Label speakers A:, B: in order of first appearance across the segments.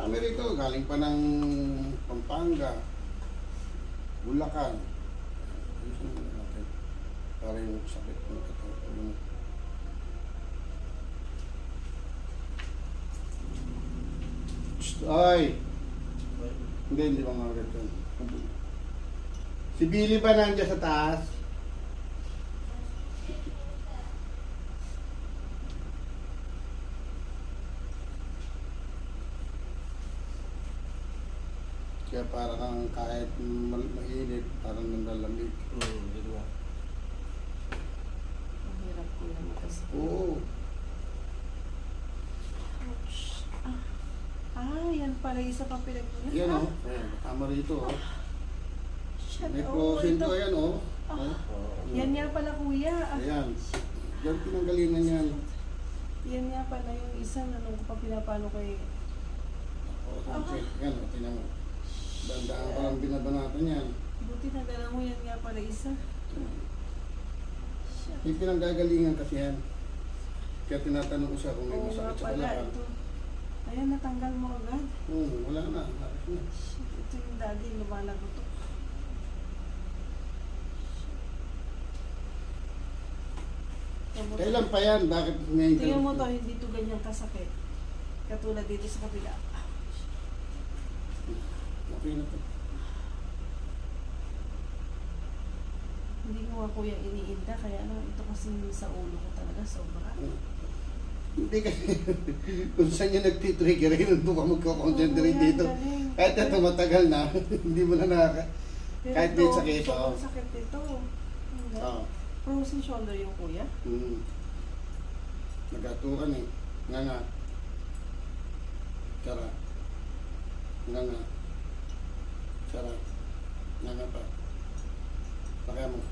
A: Marami rito, galing pa ng Pampanga, Bulacan. Ayusin naman natin para yung sakit ng katawan. Ay! Hindi ba nga rito? Si Billy ba nandiyan sa taas? Kaya parang kahit mainit, parang nandalamig.
B: Yun nga.
C: Mahirap ko yan kasi.
A: Oo.
C: Ouch. Yan pala isa pa pinagpunan.
A: Yan o. Tama rito o. May
C: Ito.
A: prosinto yan o.
C: Yan nga pala kuya.
A: Ayan. Yan pinanggalingan yan.
C: Yan nga pala yung isa na nung ko pa pinapano kay...
A: Yan o, tinan mo. Dandaan ko lang binabanatan yan.
C: Buti na dala mo yan nga pala isa.
A: Yung pinanggagalingan kasi yan. Kaya tinatanong ko siya kung may
C: Oo
A: masakit
C: nga
A: sa
C: pala
A: balakang.
C: ito. Ayan, natanggal mo agad.
A: Wala na. Ayos na.
C: Shit, ito yung daddy, lumalagotok.
A: Kailan pa yan? Bakit ngayon?
C: Tingnan mo to, hindi to ganyan kasakit. Katulad dito sa kabila.
A: Okay na to.
C: Hindi ko nga kuya iniinda, kaya lang ito kasi sa ulo ko talaga sobra.
A: Hindi kasi kung saan yung nagtitrigger, doon ka magkakonsentrate
C: Oo, yan,
A: dito.
C: galing.
A: Kahit ito matagal na, hindi mo na nakaka...
C: Pero
A: Kahit
C: ito,
A: may sakit,
C: sobrang
A: oo.
C: sakit nito.
A: Oo.
C: Frozen shoulder yung kuya.
A: Nagatukan eh. Nga nga. Tsara. Nga nga. Tsara. Nga nga pa. Pakaya mo.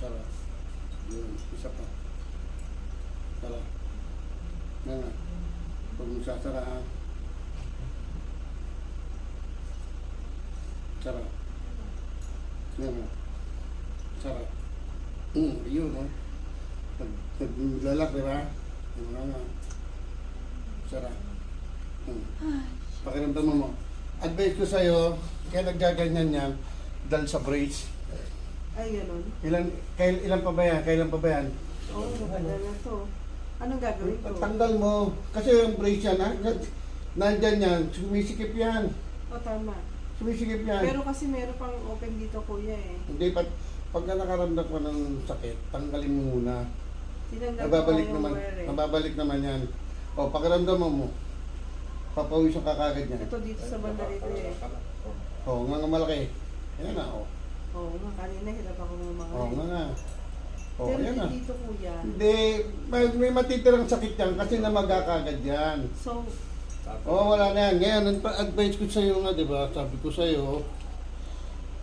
A: Tsara. Yun. Isa pa. Tsara. Nga nga. Huwag mo sasara ha. Tsara. Nga nga. Tsara. Ayun no. Naglalak, di ba? Nga nga. Tsara. Pakiramdaman mo. Advice ko sa'yo, kaya naggaganyan yan, dahil sa brace.
C: Ay, ganun.
A: Ilan pa ba yan? Kailan pa ba yan?
C: Oo, maganda na to. Anong gagawin ko?
A: Tanggal mo. Kasi yung brace yan, nandyan yan, sumisikip yan.
C: O, tama.
A: Sumisikip yan.
C: Pero kasi meron pang open dito kuya eh.
A: Hindi, pagka nakaramdam ka ng sakit, tanggalin mo muna.
C: Tinanggal ko
A: Nababalik
C: yung
A: naman,
C: wear eh.
A: nababalik naman yan. O, pakiramdam mo, papawisan ka kagad yan.
C: Ito dito sa banda rito eh.
A: O, nga malaki. Ayan na, o.
C: Oo nga, kanina hirap ako ng mga
A: O, nga. O,
C: Pero
A: ayan na.
C: dito kuya.
A: Hindi, may matitirang sakit yan kasi namaga kagad yan.
C: So,
A: Oo, wala na yan. Ngayon, advice ko sa iyo nga, di ba? Sabi ko sa iyo,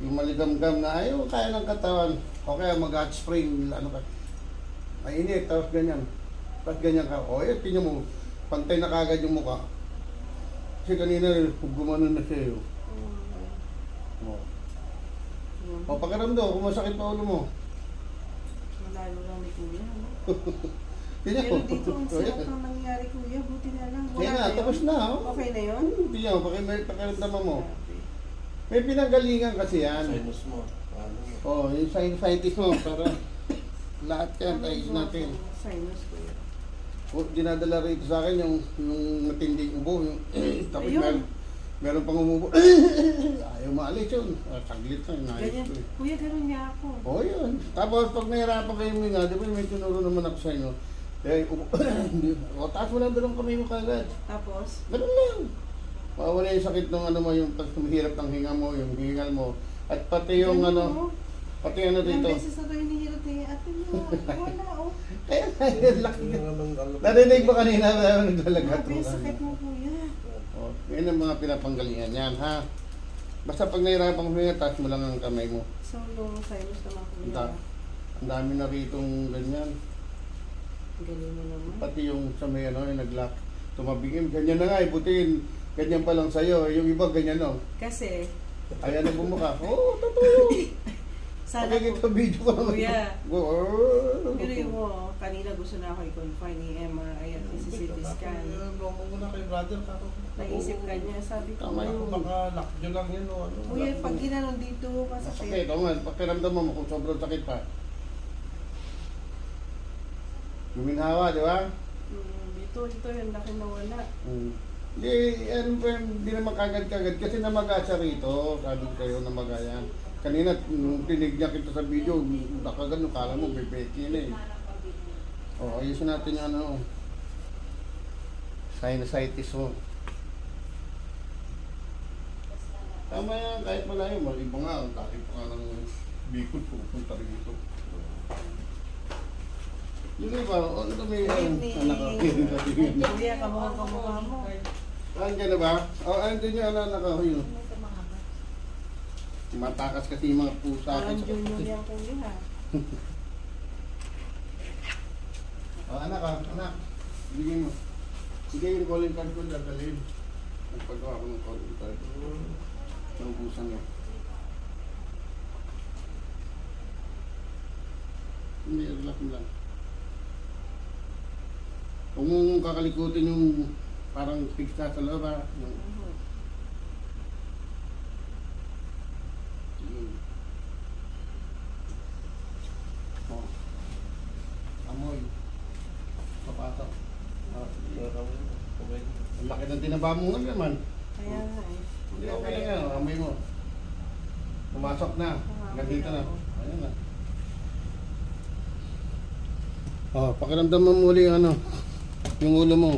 A: yung maligamgam na ayaw, kaya ng katawan. O kaya mag-hot spring, ano ka. Mainit, tapos ganyan. Tapos ganyan ka. O, yun, tingnan mo. Pantay na kagad yung mukha. Kasi kanina, gumanon na siya yun. O. O, pakiramdam, kung masakit pa ulo mo.
C: malalo lang ni kuya. No?
A: Tingnan
C: Pero
A: mo.
C: dito, ang
A: O,
C: sarap
A: yan.
C: nang nangyari kuya. Buti na lang.
A: Kaya na,
C: yun?
A: tapos na. O.
C: Okay na yun?
A: Hindi yan, pakiramdaman mo.
C: Grabe.
A: May pinanggalingan kasi yan.
B: Sinus mo. Ano mo?
A: Oh, yung scientist mo para lahat yan tayo natin.
C: Sinus kuya.
A: O, dinadala rito sa akin yung matinding ubo. Yung, tapos
C: Ayun.
A: meron pang umubo. Ayaw maalis yun. Saglit lang, naayos
C: Ganyan.
A: ko eh.
C: Kuya, ganun niya ako.
A: Oh, yun. Tapos pag nahirapan kayo nga, di ba may tinuro naman ako sa inyo. Eh, ubo. O, taas mo lang dalawang kamay mo kagad.
C: Tapos,
A: Ganun lang. Mawala yung sakit ng ano mo, yung pag humihirap ng hinga mo, yung hingal mo. At pati yung
C: ganun,
A: ano,
C: no?
A: pati ano
C: Ilang
A: dito.
C: beses na tayo hinihirap niya. Ate mo, wala oh.
A: Kaya yun, laki.
B: Yung anong
A: Narinig mo kanina na naglalagat
C: Grabe, sakit mo kuya.
A: Oh, yan ang mga pinapanggalingan yan, ha? Basta pag nahirapan huminga, taas mo lang ang kamay mo.
C: So, yung sinus naman kuya.
A: Ang dami na ritong ganyan.
C: Galing mo naman.
A: Pati yung sa may ano, yung nag-lock. Tumabingin, ganyan na nga, ibutin. Ganyan pa lang sa'yo. Yung iba, ganyan no.
C: Kasi,
A: Ayan na bumuka. Oo, totoo.
C: Sana
A: Pakikita video ko naman.
C: Kuya.
A: Oh.
C: Pero yung mo, kanina gusto na ako i-confine ni MRI at CT scan.
B: Bomo mo na kay brother kako.
C: Naisip ka niya, sabi ko,
A: Tama yun.
B: Baka lockjaw lang yun o ano.
C: Kuya, pag ginanon dito,
A: Masakit,
C: masakit.
A: o man, pakiramdam mo kung sobrang sakit pa. Luminhawa, di ba?
C: Ito yung laki na wala.
A: Hindi, ano pa, hindi naman kagad-kagad kasi namaga siya rito. Sabi ko kayo namaga yan. Kanina, nung tinig niya kita sa video, baka ganun, kala mo, may peki na eh. O, ayusin natin yung ano, sinusitis mo. Tama yan, kahit malayo, maliba nga, dahil pa nga ng Bicol, pupunta rin ito. Yung iba, ano may anak ko?
C: Kuya, kamukha mo.
A: Andiyan na ba? O, andun yung anak ko yun. Matakas kasi yung mga pusa.
C: Parang junior yan kuya ha.
A: O, anak ka, anak. Bigyan mo. Sige yung calling card ko, dadalhin. Nagpagawa ko ng calling card. Naubusan mo. Hindi, relax mo lang. Huwag mong kakalikutin yung parang pigsa sa loob ha. Yung, oh. Amoy. Papasok. Ang laki ng tinaba mo nga naman.
C: Kaya nga eh.
A: Hindi okay lang yan. Amoy mo. Pumasok na. Nandito na. Ayun na. Oh, pakiramdam mo muli yung ano. Yung ulo mo.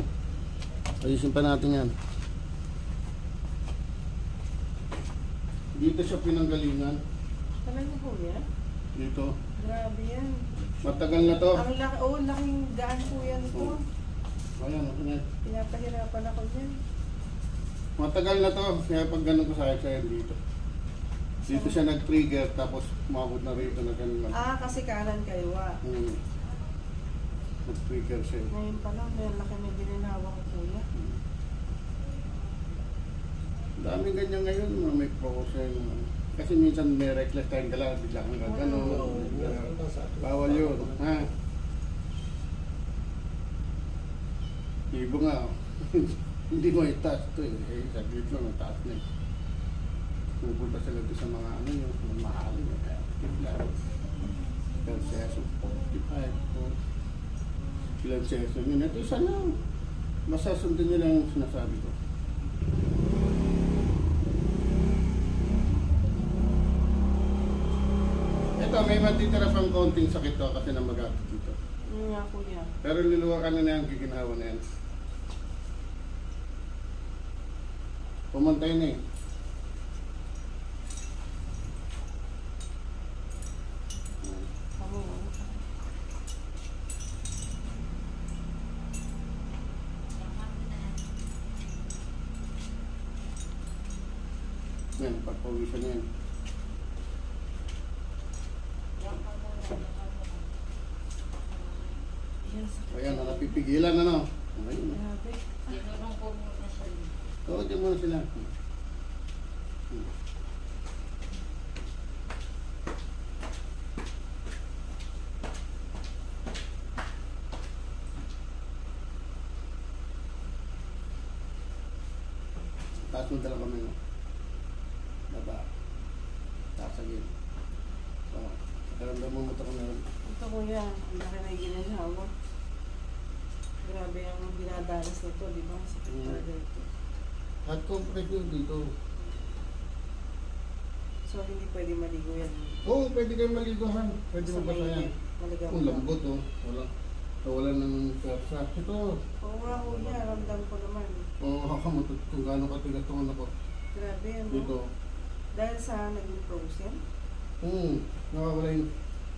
A: Ayusin pa natin yan. Dito siya pinanggalingan.
C: Talaga kuya?
A: Dito.
C: Grabe yan.
A: Matagal na to.
C: Ang laki, laking daan kuya nito.
A: Ayan, okay na.
C: Pinapahirapan ako dyan.
A: Matagal na to. Kaya pag ganun ko sa'yo dito. Dito siya nag-trigger tapos umabot na rito na ganun lang.
C: Ah, kasi kanan kaliwa.
A: Nag-trigger siya.
C: Ngayon pa lang, may laki na gininawa ko kuya.
A: Dami ganyan ngayon, mga may frozen. Kasi minsan may reckless tayong dala, bigla kang gagano. Bawal yun, ha? Ibo nga, oh. Hindi mo itaas ito eh. Sabi ito, nataas na eh. Pupunta sila doon sa mga ano yun, mga mahal yun. Kaya, bigla. Per session, 45. Ilang session yun. Ito isa lang. Masasundin nyo lang yung sinasabi ko. Ito, may matitira pang konting sakit to kasi namagatid dito.
C: Ano nga kuya?
A: Pero luluwa ka na yan, giginhawa na yan. Pumantay na eh.
C: Ako.
A: Yan, pagpawisan na yan.
C: Yan, sakit.
A: Ayan, napipigilan na no. Ayun.
C: Grabe.
A: Oo, dyan muna sila. Taas mo dala kami no. Baba. Tasagin. So, karamdam mo ito kung meron.
C: Ito kuya, ang laki na gininawa. Grabe ang dinadanas nito, di ba? Sakit talaga ito.
A: At compress yun dito.
C: So, hindi pwede maligo yan.
A: Oo, pwede kayong maliguhan. Pwede mo basayan.
C: Maligaw
A: Kung lambot oh. Wala. Wala ng persa. Ito.
C: Oo nga kuya, ramdam ko naman.
A: Oo, kakamutot kung gaano katigas itong anak ko.
C: Grabe ano.
A: Dito.
C: Dahil sa naging frozen.
A: Nakawala yung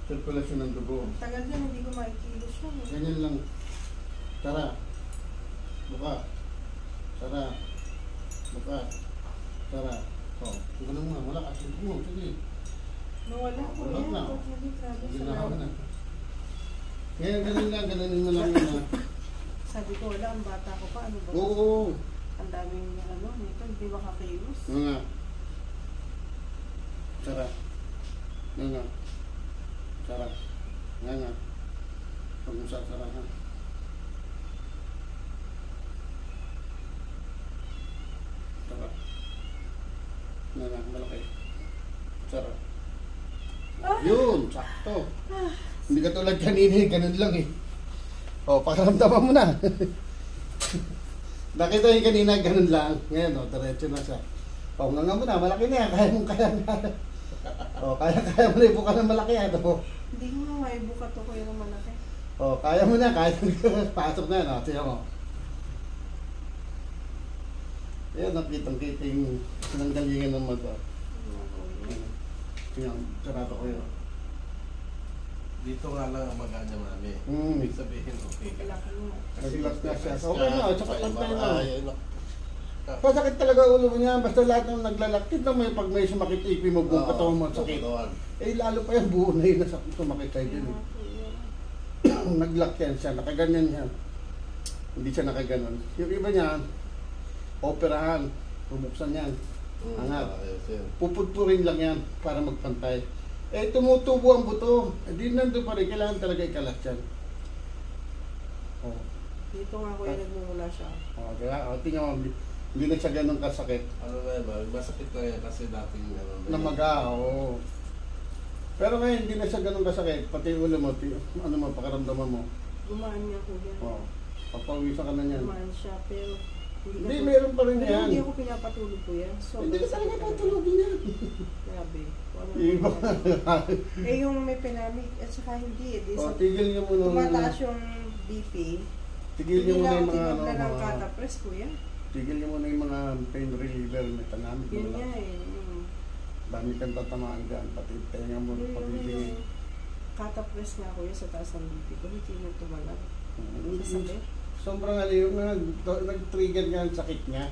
A: sirkulasyon ng dugo.
C: Ang tagal yan, hindi ko makikilos yan. Eh.
A: Ganyan lang. Tara. Buka. Tara. Buka. Tara. O, ganun mo nga. Wala ka. Sige mo. Sige.
C: Nawala ko
A: Wala
C: yan.
A: na.
C: Totally, grabe sa
A: Ginawa
C: loob.
A: na. Ngayon, ganun lang. Ganunin mo lang yun ha.
C: Sabi ko, wala, ang bata ko pa. Ano ba?
A: Oo.
C: Ang daming ano, nito, hindi makakilos.
A: Mga. Tara. Yan nga. Sarap. Yan nga. Huwag mo sasara ha. Sarap. Yan nga, malaki. Sarap. Yun, sakto. Hindi ka tulad kanina eh, ganun lang eh. O, pakaramdaman mo na. Nakita yung kanina, ganun lang. Ngayon, o, diretso na siya. O, nga mo na, malaki na yan. Kaya mong kaya na. O, kaya mo na ibuka ng malaki yan. O,
C: Hindi ko nga maibukat ako yung malaki.
A: kaya mo na, kaya pasok na yan. O, siya mo. Ayan, nakitang-kita yung sinanggalingan ng mag-o. Tingnan, sarado ko yun.
B: Dito nga lang ang maganya mami.
A: Hmm.
B: Ibig sabihin, okay ka.
C: Relax mo.
A: Nag-relax na siya. Okay na, tsaka pantay na.
B: Ayun.
A: Pasakit talaga ulo mo niya, basta lahat ng naglalakit na may pag may sumakit ipi mo, buong katawan mo sakit. Eh lalo pa yung buo na yun na sumakit tayo dyan. Nag-lock yan siya, nakaganyan yan. Hindi siya nakaganon. Yung iba niyan, operahan, bubuksan yan. Angat. Pupudpurin lang yan para magpantay. Eh tumutubo ang buto. Eh di nandun pa rin, kailangan talaga ikalat yan. Oh.
C: Dito nga ko yung nagmumula siya.
A: Oh, diba? O, tingnan mo, hindi na siya ganun kasakit.
B: Ano na yun, masakit na yan kasi dating
A: Namaga, oo. Pero ngayon, hindi na siya ganun kasakit. Pati ulo mo, ano mo, pakaramdaman mo.
C: Gumaan niya ko yan.
A: Oo. Papawisan ka na niyan.
C: Gumaan siya, pero
A: Hindi, meron pa rin
C: pero
A: yan.
C: hindi ako pinapatulog ko yan. So,
A: Hindi ka talaga patulogin yan.
C: Grabe. Wala
A: Iba.
C: eh yung may pinamig at saka hindi eh. Di
A: O,
C: sa
A: tigil niyo muna.
C: tumataas yung BP.
A: Tigil niyo muna yung mga, ano,
C: tinignan ng
A: mga,
C: katapress ko yan.
A: tigil niyo muna yung mga pain reliever, metanamic.
C: Yun
A: Wala.
C: nga eh.
A: Dami kang tatamaan dyan, pati tenga mo,
C: Yung
A: pabibigay.
C: katapress nga ko yun sa taas ng BP ko. Hindi na tumalag. Masakit.
A: Sobrang aliw na nag-trigger nga ang sakit niya.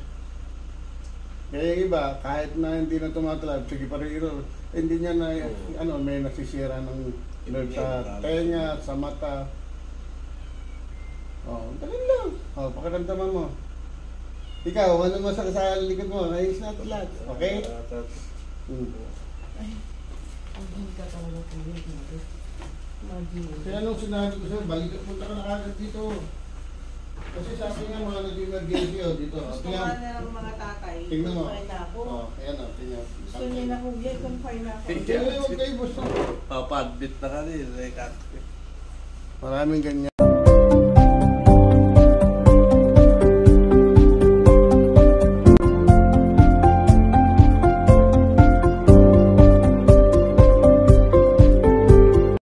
A: Kaya yung iba, kahit na hindi na tumatalab, sige pa rin ito. Hindi niya na, ano, may nasisira ng nerve sa tenga, sa mata. Oh, dali lang. Oh, pakiramdaman mo. Ikaw, ano mo sa likod mo? Nais na lahat. Okay?
C: Ay, ang hindi ka talaga po yun. Imagine.
A: Kaya nung sinabi ko sa'yo, balik punta ka na agad dito. Kasi sabi nga mga nag-emergency dito.
C: Gusto nga na ng mga tatay.
A: Tingnan mo.
C: Confine na ako.
A: Oh, ayan o, tingnan.
C: Gusto niya na kung yan, confine na ako.
A: Tingnan mo kayo, basta.
B: Papadbit na ka rin.
A: Maraming ganyan.